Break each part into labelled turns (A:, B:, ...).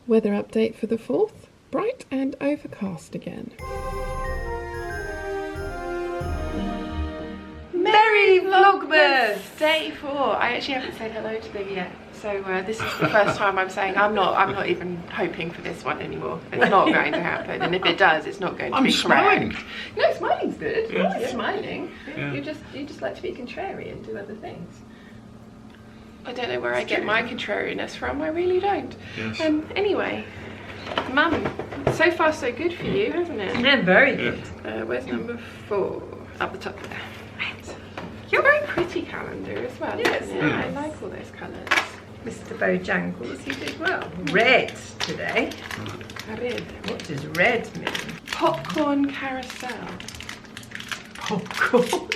A: Weather update for the 4th, bright and overcast again.
B: Merry Vlogmas! Day 4. I actually haven't said hello to them yet. So this is the first time I'm saying I'm not even hoping for this one anymore. It's not going to happen, and if it does, it's not going to be
C: smiling.
B: correct. No, smiling's good.
C: Yeah.
B: Always smiling.
C: Yeah.
B: You just like to be contrary and do other things. I don't know where I get my contrariness from. I really don't.
C: Yes.
B: Anyway, Mum, so far so good for you, hasn't it?
D: Yeah, very good.
B: Where's number 4? Up the top there. Right. You're a very pretty calendar as well.
D: Yes.
B: Isn't it? I like all those colours.
D: Mr. Bojangles, you did well. Red today.
B: Red.
D: What does red mean?
B: Popcorn carousel.
D: Popcorn.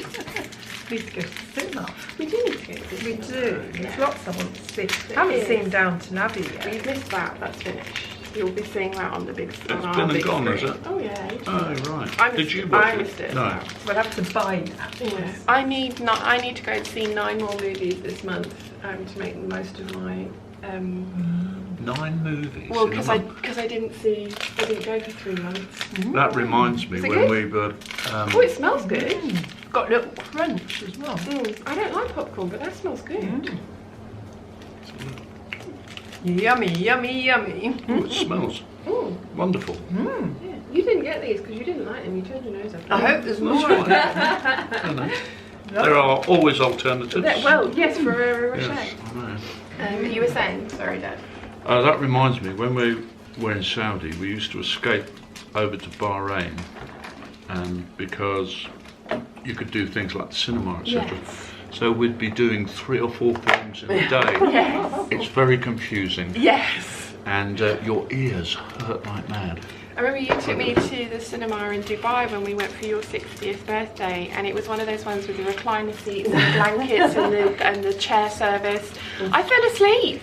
D: We need to go to the cinema.
B: We do need to go to the
D: We
B: cinema.
D: do. There's lots I want to see.
B: There
D: Haven't
B: is.
D: seen Downton Abbey yet.
B: You've missed that. That's finished. You'll be seeing that on the big screen.
C: It's been and gone, is it?
B: Oh yeah.
C: Oh, right.
B: I
C: Did
B: missed
C: you
B: it.
C: watch
B: I
C: it?
B: missed it.
C: No.
D: We'll have to buy that.
B: Yeah. I need to go and see 9 more movies this month to make the most of my
C: 9 movies.
B: well,
C: in a
B: because
C: month.
B: I didn't go for 3 months.
C: That reminds me
B: Is it
C: when
B: good?
C: we were.
B: Oh, it smells good.
D: Got a little crunch as well.
B: I don't like popcorn, but that smells good.
D: Yummy, yummy, yummy.
C: Oh, it smells wonderful.
B: Yeah. You didn't get these because you didn't like them. You turned your nose up.
D: I hope there's more of that.
C: I know. There are always alternatives.
B: Well, yes, for a Rocher.
C: Yes, I know.
B: You were saying, sorry, Dad.
C: That reminds me, when we were in Saudi, we used to escape over to Bahrain, because you could do things like the cinema, etc.
B: Yes.
C: So we'd be doing 3 or 4 films in a day.
B: Yes.
C: It's very confusing,
B: Yes.
C: and your ears hurt like mad.
B: I remember you took me to the cinema in Dubai when we went for your 60th birthday, and it was one of those ones with the recliner seats and the blankets and the chair service. I fell asleep.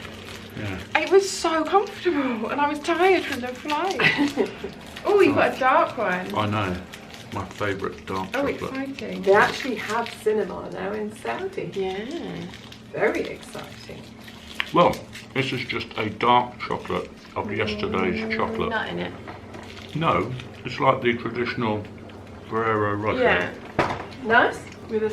C: Yeah.
B: It was so comfortable, and I was tired from the flight. Oh, you've got a dark one.
C: I know. My favourite dark
B: Oh,
C: chocolate.
B: exciting.
E: They actually have cinema now in Saudi.
B: Yeah.
E: Very exciting.
C: Well, this is just a dark chocolate of yesterday's chocolate.
B: Nut in it.
C: No, it's like the traditional Ferrero Rocher.
B: Yeah.
E: Nice.
B: With a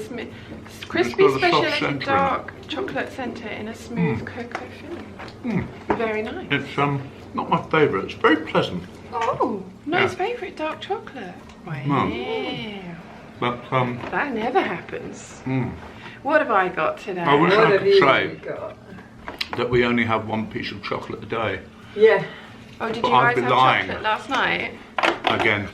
B: crispy
C: got a soft
B: specialty
C: centre in it.
B: dark chocolate centre in a smooth cocoa filling. Very nice.
C: It's not my favourite. It's very pleasant,
B: Oh, nice
C: Yeah.
B: favourite dark chocolate. Wow.
C: but
B: That never happens. What have I got today?
C: I wish
E: What
C: I
E: have
C: could
E: you
C: say
E: got?
C: that we only have 1 piece of chocolate a day.
E: Yeah.
B: Oh, did you
C: But I'd
B: guys
C: be
B: have
C: lying.
B: chocolate last night?
C: Again,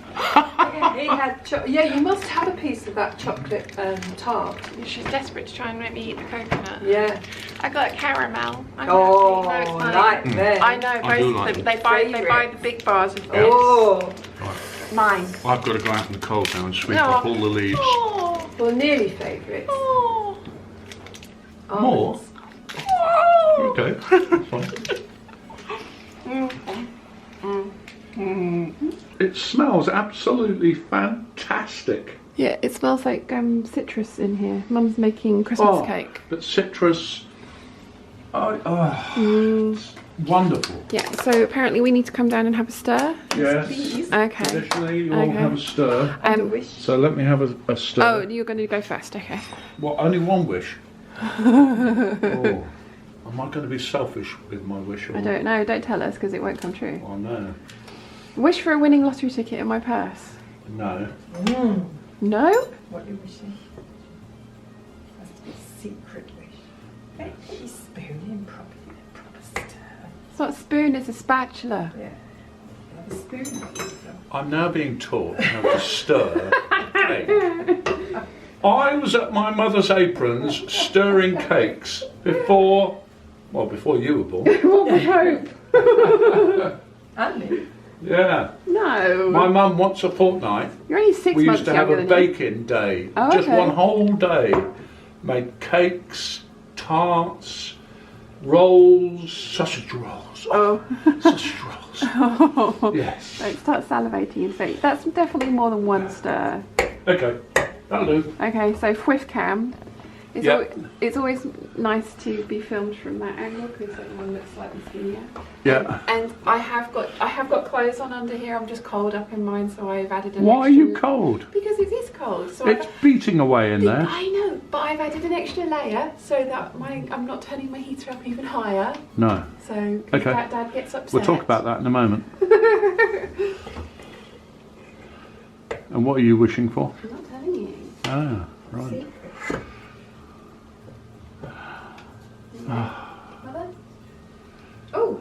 E: He had yeah, you must have a piece of that chocolate tart.
B: She's desperate to try and make me eat the coconut.
E: Yeah.
B: I got caramel. I'm
E: Oh,
B: happy. No, it's
E: like
B: fine.
E: them.
B: I know,
C: I do
B: both
C: like
B: of them. They buy the big bars of this.
E: Oh.
B: Mine.
C: I've got to go out in the cold now and sweep
B: No.
C: up all the leaves.
B: Oh.
E: Well, nearly favourites.
B: Oh.
C: More?
B: Oh.
C: Okay. It smells absolutely fantastic.
A: Yeah, it smells like citrus in here. Mum's making Christmas cake.
C: But citrus, it's wonderful.
A: Yeah, so apparently we need to come down and have a stir.
C: Yes.
A: Okay.
C: Traditionally, you all
A: Okay.
C: have a stir.
E: Wish.
C: So let me have a stir.
A: Oh, you're going to go first, okay.
C: What, only one wish? Oh. Am I going to be selfish with my wish? Or...
A: I don't know, don't tell us because it won't come true.
C: Oh, no.
A: Wish for a winning lottery ticket in my purse.
C: No.
A: No?
E: What are you wishing? Has to be a secret wish. Maybe spoon in proper stir.
A: It's not a spoon, it's a spatula.
E: Yeah. Have a spoon.
C: I'm now being taught how to stir cake. I was at my mother's aprons stirring cakes before you were born.
A: What would hope?
E: And me.
C: Yeah.
A: No.
C: My mum once a fortnight,
A: You're only 6
C: we
A: months
C: used to have
A: younger
C: a
A: than you.
C: baking day.
A: Oh,
C: Just
A: okay.
C: one whole day. Made cakes, tarts, rolls, sausage rolls.
A: Oh.
C: Sausage rolls. Yes.
A: Don't start salivating and say that's definitely more than one stir.
C: Okay, that'll do.
A: Okay, so with cam. It's,
C: Yep.
A: it's always nice to be filmed from that angle because everyone looks slightly skinnier.
C: Yeah.
B: And I have
A: clothes on under here. I'm just cold up in mine, so I've added an
C: Why are
A: extra...
C: you cold?
A: Because it is cold. So
C: It's beating away in there.
A: I know, but I've added an extra layer so that I'm not turning my heater up even higher.
C: No.
A: So
C: Okay.
A: Dad gets upset.
C: We'll talk about that in a moment. And what are you wishing for?
A: I'm not telling you.
C: Ah, right.
A: See? Mother? Oh,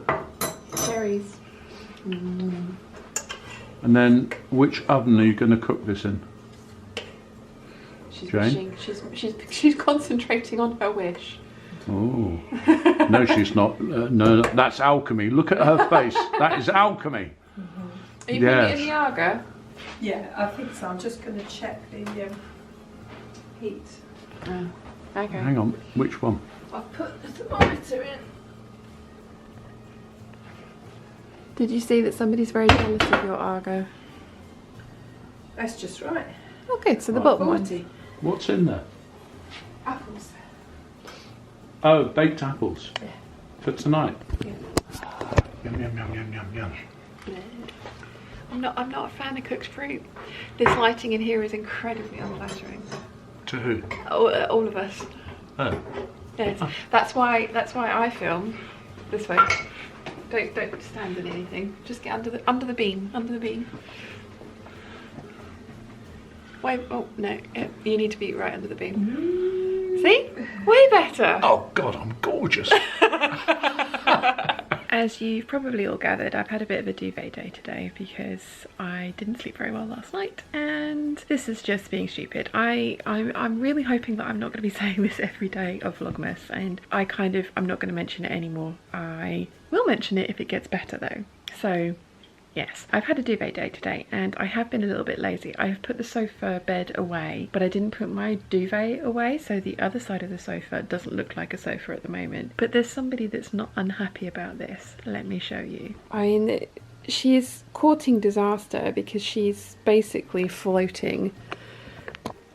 A: cherries.
C: And then, which oven are you going to cook this in?
A: She's
C: Jane?
A: wishing. She's concentrating on her wish.
C: Oh. No, she's not. No, that's alchemy. Look at her face. That is alchemy.
A: Are you putting it in the Arga?
E: Yeah, I think so. I'm just going to check the heat.
A: Oh, okay.
C: Hang on, which one?
E: I've put the thermometer in.
A: Did you see that somebody's very jealous of your Argo?
E: That's just right.
A: Okay, so the bottom one.
E: 40.
C: What's in there?
E: Apples.
C: Oh, baked apples.
E: Yeah.
C: For tonight.
A: Yeah.
C: Yum, yum, yum, yum, yum, yum.
B: I'm not a fan of cooked fruit. This lighting in here is incredibly unflattering.
C: To who?
B: All of us.
C: Oh.
B: Yes. That's why I film this way. Don't stand in anything. Just get under the beam. Under the beam. Wait. Oh no. You need to be right under the beam. See? Way better.
C: Oh God, I'm gorgeous.
B: As you've probably all gathered, I've had a bit of a duvet day today because I didn't sleep very well last night, and this is just being stupid. I'm really hoping that I'm not going to be saying this every day of Vlogmas, and I'm not going to mention it anymore. I will mention it if it gets better though. So yes, I've had a duvet day today, and I have been a little bit lazy. I have put the sofa bed away, but I didn't put my duvet away, so the other side of the sofa doesn't look like a sofa at the moment. But there's somebody that's not unhappy about this. Let me show you.
A: I mean, she's courting disaster because she's basically floating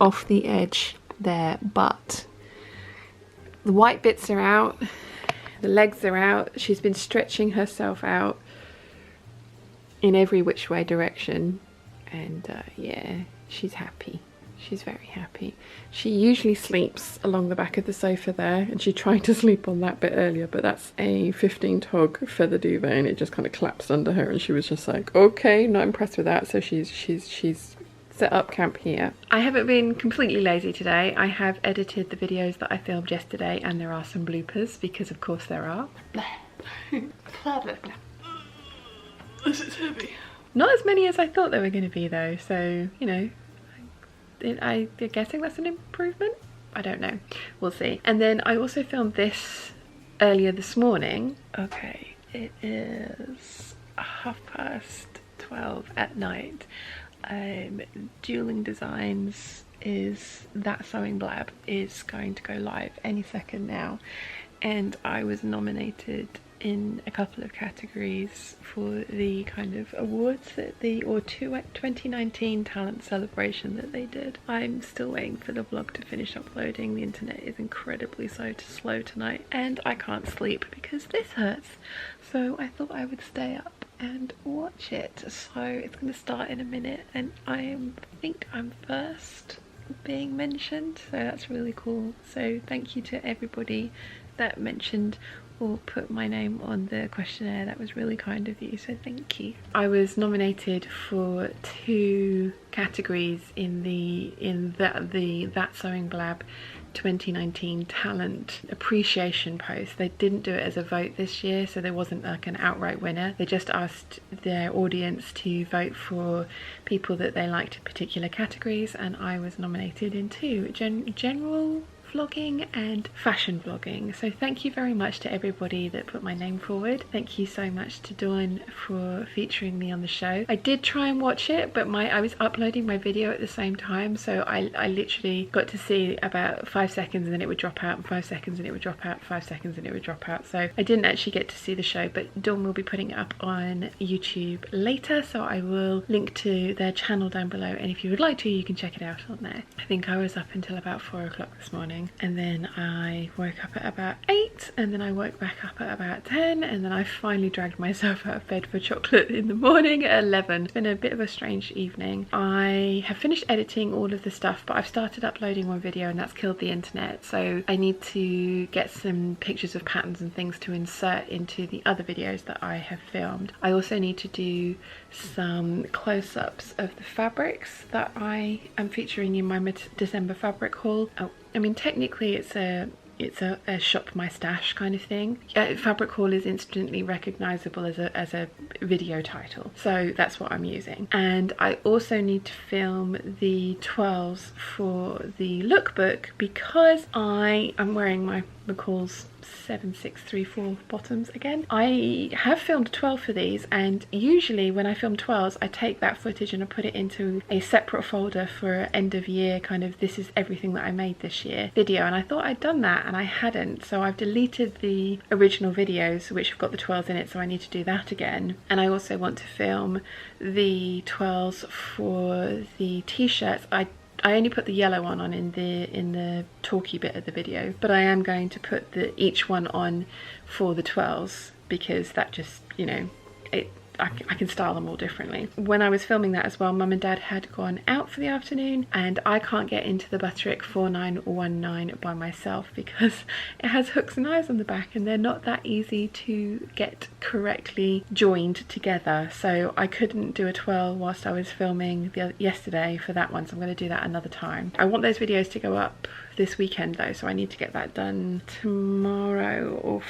A: off the edge there, but the white bits are out, the legs are out, she's been stretching herself out in every which way direction, and yeah, she's happy. She's very happy. She usually sleeps along the back of the sofa there, and she tried to sleep on that bit earlier, but that's a 15 tog feather duvet, and it just kind of collapsed under her, and she was just like, okay, not impressed with that. So she's set up camp here.
B: I haven't been completely lazy today. I have edited the videos that I filmed yesterday, and there are some bloopers, because of course there are. This is heavy. Not as many as I thought there were going to be though, so you know, I'm guessing that's an improvement. I don't know, we'll see. And then I also filmed this earlier this morning. Okay, it is 12:30 at night. Dueling Designs is that sewing blab is going to go live any second now, and I was nominated in a couple of categories for the kind of awards that 2019 talent celebration that they did. I'm still waiting for the vlog to finish uploading. The internet is incredibly slow tonight, and I can't sleep because this hurts, so I thought I would stay up and watch it. So it's going to start in a minute, and I think I'm first being mentioned, so that's really cool. So thank you to everybody that mentioned or put my name on the questionnaire. That was really kind of you, so thank you. I was nominated for 2 categories in that Sewing Blab 2019 talent appreciation post. They didn't do it as a vote this year, so there wasn't like an outright winner. They just asked their audience to vote for people that they liked in particular categories, and I was nominated in 2, general vlogging and fashion vlogging. So thank you very much to everybody that put my name forward. Thank you so much to Dawn for featuring me on the show. I did try and watch it, but I was uploading my video at the same time, so I literally got to see about 5 seconds and then it would drop out, and 5 seconds and it would drop out, 5 seconds and it would drop out. So I didn't actually get to see the show, but Dawn will be putting it up on YouTube later, so I will link to their channel down below, and if you would like to, you can check it out on there. I think I was up until about 4 o'clock this morning. morning, and then I woke up at about 8, and then I woke back up at about 10, and then I finally dragged myself out of bed for chocolate in the morning at 11. It's been a bit of a strange evening. I have finished editing all of the stuff, but I've started uploading one video and that's killed the internet, so I need to get some pictures of patterns and things to insert into the other videos that I have filmed. I also need to do some close-ups of the fabrics that I am featuring in my December fabric haul. Oh, I mean, technically it's a shop my stash kind of thing. Fabric haul is instantly recognizable as a video title, so that's what I'm using. And I also need to film the twirls for the lookbook because I am wearing my McCall's 7634 bottoms again. I have filmed a twirl for these, and usually when I film twirls I take that footage and I put it into a separate folder for end of year kind of this is everything that I made this year video, and I thought I'd done that and I hadn't, so I've deleted the original videos which have got the twirls in it, so I need to do that again. And I also want to film the twirls for the t-shirts. I only put the yellow one on in the talky bit of the video, but I am going to put each one on for the twirls because that just, you know, I can style them all differently. When I was filming that as well, Mum and Dad had gone out for the afternoon and I can't get into the Butterick 4919 by myself because it has hooks and eyes on the back and they're not that easy to get correctly joined together, so I couldn't do a twirl whilst I was filming yesterday for that one, so I'm going to do that another time. I want those videos to go up this weekend though, so I need to get that done tomorrow or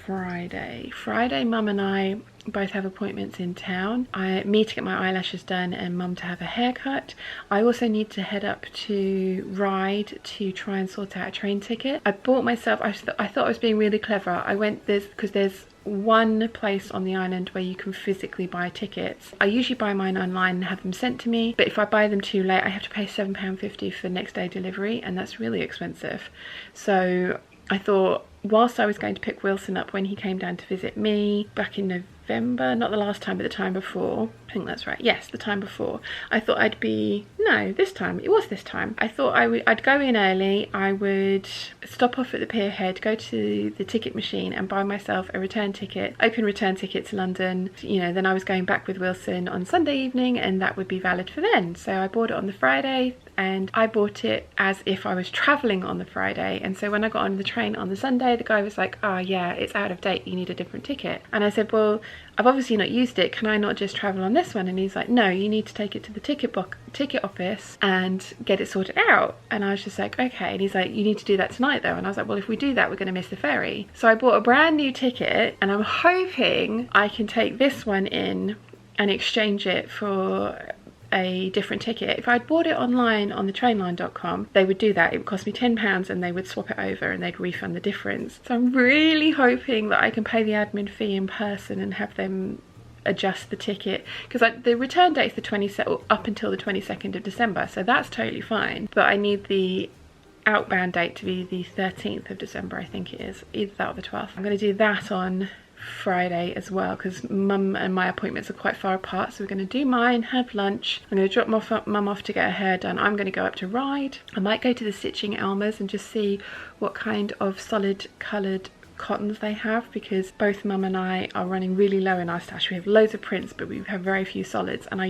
B: Friday. Friday, Mum and I both have appointments in town. Me to get my eyelashes done and Mum to have a haircut. I also need to head up to Ryde to try and sort out a train ticket. I bought myself, I thought I was being really clever. I went because there's one place on the island where you can physically buy tickets. I usually buy mine online and have them sent to me, but if I buy them too late I have to pay £7.50 for next day delivery, and that's really expensive. So I thought whilst I was going to pick Wilson up when he came down to visit me back in November, not the last time but the time before, I think that's right, yes, the time before, I thought I'd be, no, this time, it was this time, I thought I'd go in early, I would stop off at the pier head, go to the ticket machine and buy myself a return ticket, open return ticket to London, you know, then I was going back with Wilson on Sunday evening and that would be valid for then. So I bought it on the Friday and I bought it as if I was travelling on the Friday, and so when I got on the train on the Sunday the guy was like, oh yeah, it's out of date, you need a different ticket. And I said, well, I've obviously not used it, can I not just travel on this one? And he's like, no, you need to take it to the ticket office and get it sorted out. And I was just like, okay. And he's like, you need to do that tonight though. And I was like, well, if we do that we're going to miss the ferry. So I bought a brand new ticket and I'm hoping I can take this one in and exchange it for a different ticket. If I'd bought it online on the trainline.com, they would do that. It would cost me £10 and they would swap it over and they'd refund the difference. So I'm really hoping that I can pay the admin fee in person and have them adjust the ticket, because the return date is the 22nd, up until the 22nd of December, so that's totally fine, but I need the outbound date to be the 13th of December, I think it is, either that or the 12th. I'm going to do that on Friday as well because Mum and my appointments are quite far apart, so we're going to do mine, have lunch, I'm going to drop Mum off to get her hair done. I'm going to go up to Ryde. I might go to the Stitching Elmer's and just see what kind of solid coloured cottons they have, because both Mum and I are running really low in our stash. We have loads of prints but we have very few solids, and I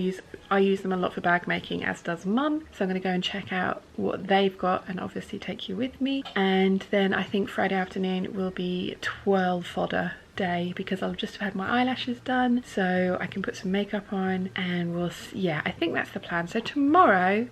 B: use them a lot for bag making, as does Mum, so I'm going to go and check out what they've got and obviously take you with me. And then I think Friday afternoon will be twirl fodder day because I'll just have had my eyelashes done so I can put some makeup on, and we'll, yeah, I think that's the plan. So tomorrow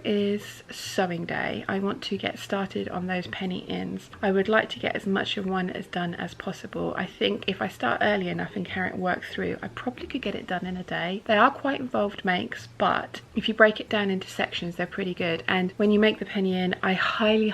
B: is sewing day. I want to get started on those penny ins. I would like to get as much of one as done as possible. I think if I start early enough and carry it work through, I probably could get it done in a day. They are quite involved makes, but if you break it down into sections, they're pretty good. And when you make the penny in, I highly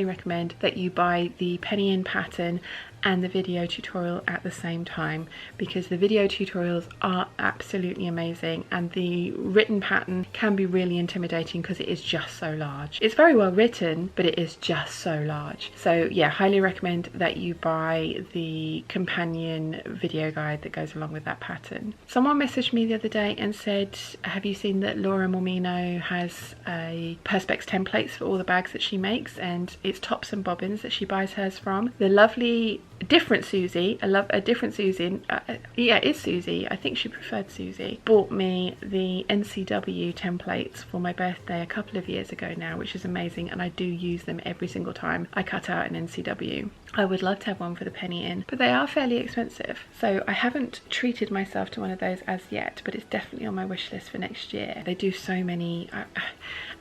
B: recommend that you buy the penny in pattern and the video tutorial at the same time, because the video tutorials are absolutely amazing and the written pattern can be really intimidating because it is just so large. It's very well written, but it is just so large. So yeah, highly recommend that you buy the companion video guide that goes along with that pattern. Someone messaged me the other day and said, have you seen that Laura Mormino has a Perspex templates for all the bags that she makes, and it's tops and bobbins that she buys hers from. The lovely different Susie, yeah, it's Susie, I think she preferred Susie, bought me the NCW templates for my birthday a couple of years ago now, which is amazing, and I do use them every single time I cut out an NCW. I would love to have one for the penny in, but they are fairly expensive, so I haven't treated myself to one of those as yet, but it's definitely on my wish list for next year. They do so many.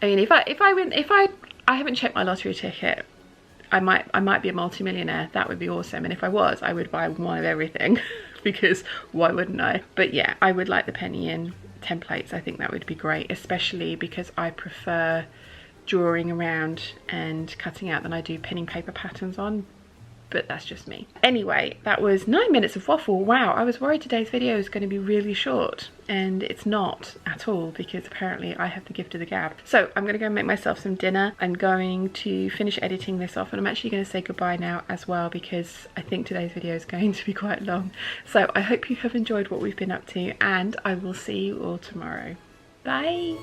B: I mean, if I haven't checked my lottery ticket, I might be a multi-millionaire. That would be awesome, and if I was, I would buy one of everything because why wouldn't I? But yeah, I would like the penny in templates. I think that would be great, especially because I prefer drawing around and cutting out than I do pinning paper patterns on, but that's just me. Anyway, that was 9 minutes of waffle. Wow, I was worried today's video was going to be really short, and it's not at all, because apparently I have the gift of the gab. So I'm going to go and make myself some dinner. I'm going to finish editing this off, and I'm actually going to say goodbye now as well, because I think today's video is going to be quite long. So I hope you have enjoyed what we've been up to, and I will see you all tomorrow. Bye.